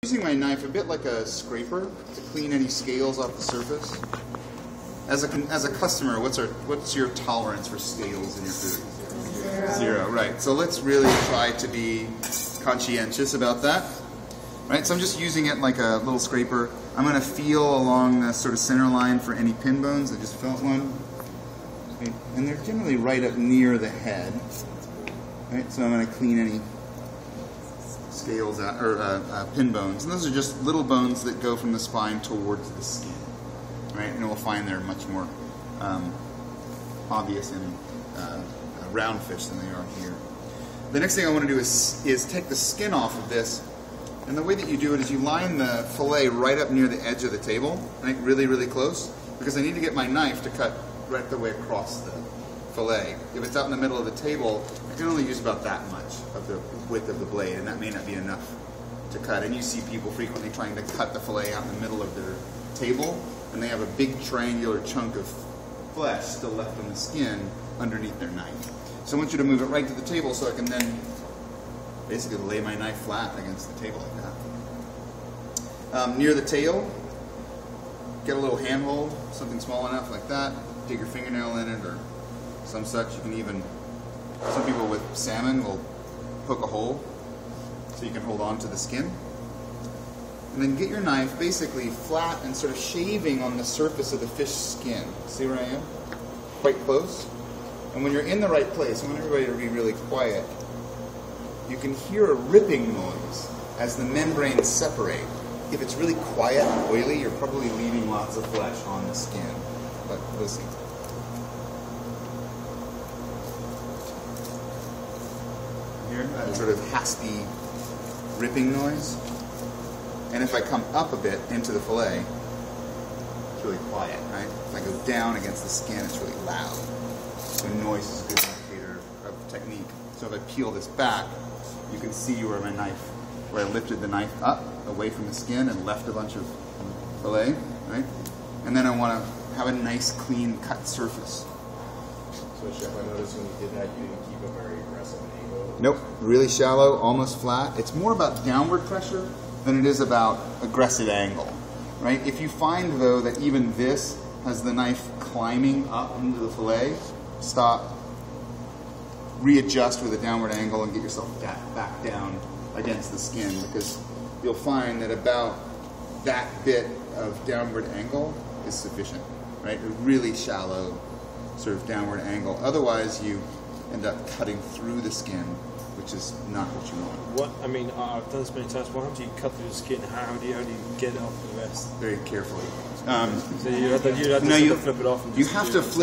Using my knife a bit like a scraper to clean any scales off the surface. As a customer, what's your tolerance for scales in your food? Zero, right. So let's really try to be conscientious about that. Right, so I'm just using it like a little scraper. I'm going to feel along the sort of center line for any pin bones. I just felt one. Okay. And they're generally right up near the head. Right, so I'm going to clean any scales out, or pin bones. And those are just little bones that go from the spine towards the skin. Right, and we'll find they're much more obvious in round fish than they are here. The next thing I want to do is take the skin off of this. And the way that you do it is you line the fillet right up near the edge of the table, right, really, really close, because I need to get my knife to cut right the way across the fillet. If it's out in the middle of the table, I can only use about that much of the width of the blade, and that may not be enough to cut. And you see people frequently trying to cut the fillet out in the middle of their table, and they have a big triangular chunk of flesh still left on the skin underneath their knife. So I want you to move it right to the table so I can then basically lay my knife flat against the table like that. Near the tail, get a little handhold, something small enough like that. Dig your fingernail in it or some such. You can even, some people with salmon will poke a hole so you can hold on to the skin. And then get your knife basically flat and sort of shaving on the surface of the fish skin. See where I am? Quite close. And when you're in the right place, I want everybody to be really quiet. You can hear a ripping noise as the membranes separate. If it's really quiet and oily, you're probably leaving lots of flesh on the skin. But listen. Hear that sort of hasty ripping noise? And if I come up a bit into the fillet, it's really quiet, right? If I go down against the skin, it's really loud. So noise is a good indicator of technique. So if I peel this back, you can see where my knife, where I lifted the knife up away from the skin and left a bunch of fillet, right? And then I want to have a nice, clean, cut surface. So, Chef, I noticed when you did that, you didn't keep a very aggressive angle. Nope, really shallow, almost flat. It's more about downward pressure than it is about aggressive angle, right? If you find, though, that even this has the knife climbing up into the fillet, stop. Readjust with a downward angle and get yourself back down against the skin, because you'll find that about that bit of downward angle is sufficient, right? A really shallow sort of downward angle. Otherwise, you end up cutting through the skin, which is not what you want. What I mean, I've done this many times. What happens if you cut through the skin? How do you get it off the rest? Very carefully. So you have to flip it off. And you have to flip.